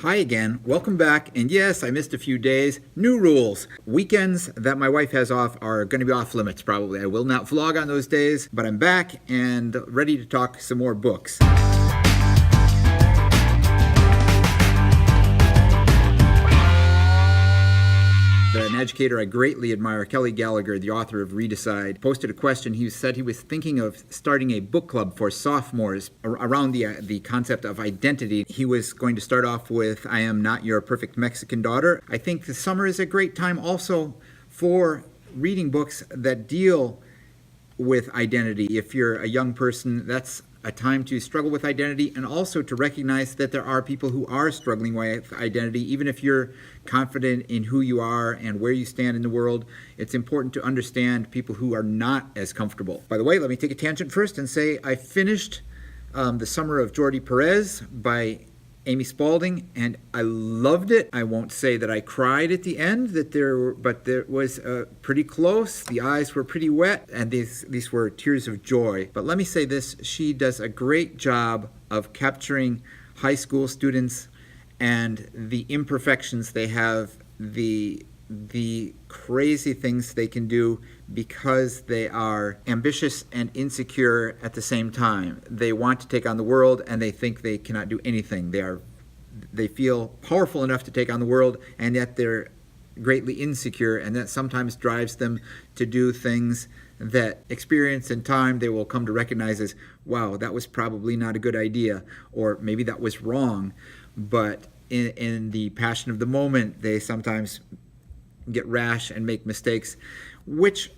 Hi again, welcome back, and yes, I missed a few days. New rules. Weekends that my wife has off are going to be off limits probably. I will not vlog on those days, but I'm back and ready to talk some more books. An educator I greatly admire, Kelly Gallagher, the author of Redecide, posted a question. He said he was thinking of starting a book club for sophomores around the concept of identity. He was going to start off with I Am Not Your Perfect Mexican Daughter. I think the summer is a great time also for reading books that deal with identity. If you're a young person, that's a time to struggle with identity and also to recognize that there are people who are struggling with identity. Even if you're confident in who you are and where you stand in the world, it's important to understand people who are not as comfortable. By the way, let me take a tangent first and say I finished The Summer of Jordi Perez by Amy Spalding, and I loved it. I won't say that I cried at the end, but there was pretty close. The eyes were pretty wet, and these were tears of joy. But let me say this, she does a great job of capturing high school students and the imperfections they have, the crazy things they can do because they are ambitious and insecure at the same time. They want to take on the world and they think they cannot do anything. They feel powerful enough to take on the world, and yet they're greatly insecure, and that sometimes drives them to do things that experience in time they will come to recognize as, wow, that was probably not a good idea, or maybe that was wrong. But in the passion of the moment, they sometimes get rash and make mistakes, which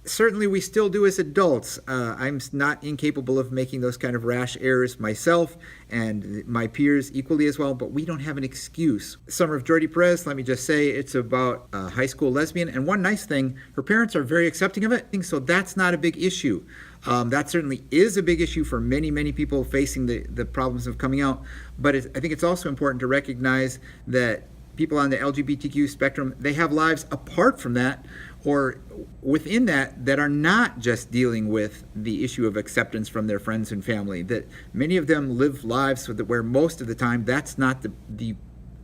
certainly we still do as adults. I'm not incapable of making those kind of rash errors myself, and my peers equally as well, but we don't have an excuse. Summer of Jordi Perez, let me just say, it's about a high school lesbian, and one nice thing, her parents are very accepting of it, so that's not a big issue. That certainly is a big issue for many, many people facing the problems of coming out, but I think it's also important to recognize that people on the LGBTQ spectrum, they have lives apart from that or within that are not just dealing with the issue of acceptance from their friends and family, that many of them live lives where most of the time that's not the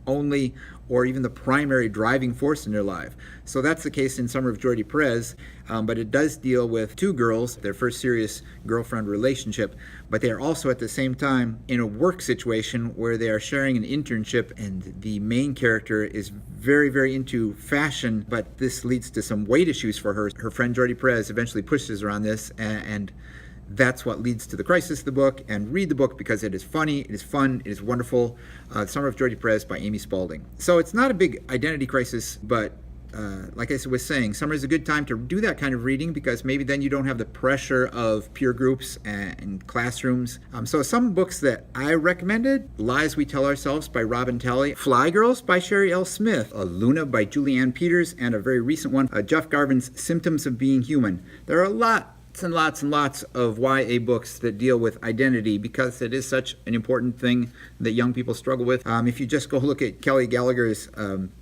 only or even the primary driving force in their life. So that's the case in Summer of Jordi Perez, but it does deal with two girls, their first serious girlfriend relationship, but they are also at the same time in a work situation where they are sharing an internship, and the main character is very, very into fashion, but this leads to some weight issues for her. Her friend Jordi Perez eventually pushes her on this, and that's what leads to the crisis of the book. And read the book because it is funny, it is fun, it is wonderful. Summer of Jordi Perez by Amy Spalding. So it's not a big identity crisis, but like I was saying, summer is a good time to do that kind of reading because maybe then you don't have the pressure of peer groups and classrooms. So some books that I recommended: Lies We Tell Ourselves by Robin Talley, Fly Girls by Sherry L. Smith, Luna by Julianne Peters, and a very recent one, Jeff Garvin's Symptoms of Being Human. There are lots and lots of YA books that deal with identity because it is such an important thing that young people struggle with. If you just go look at Kelly Gallagher's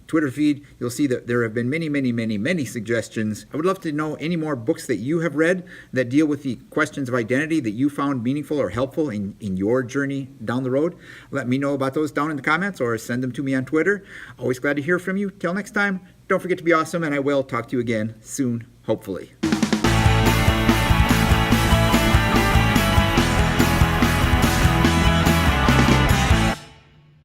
Twitter feed, you'll see that there have been many suggestions. I would love to know any more books that you have read that deal with the questions of identity that you found meaningful or helpful in your journey down the road. Let me know about those down in the comments or send them to me on Twitter. Always glad to hear from you. Till next time, don't forget to be awesome, and I will talk to you again soon, hopefully.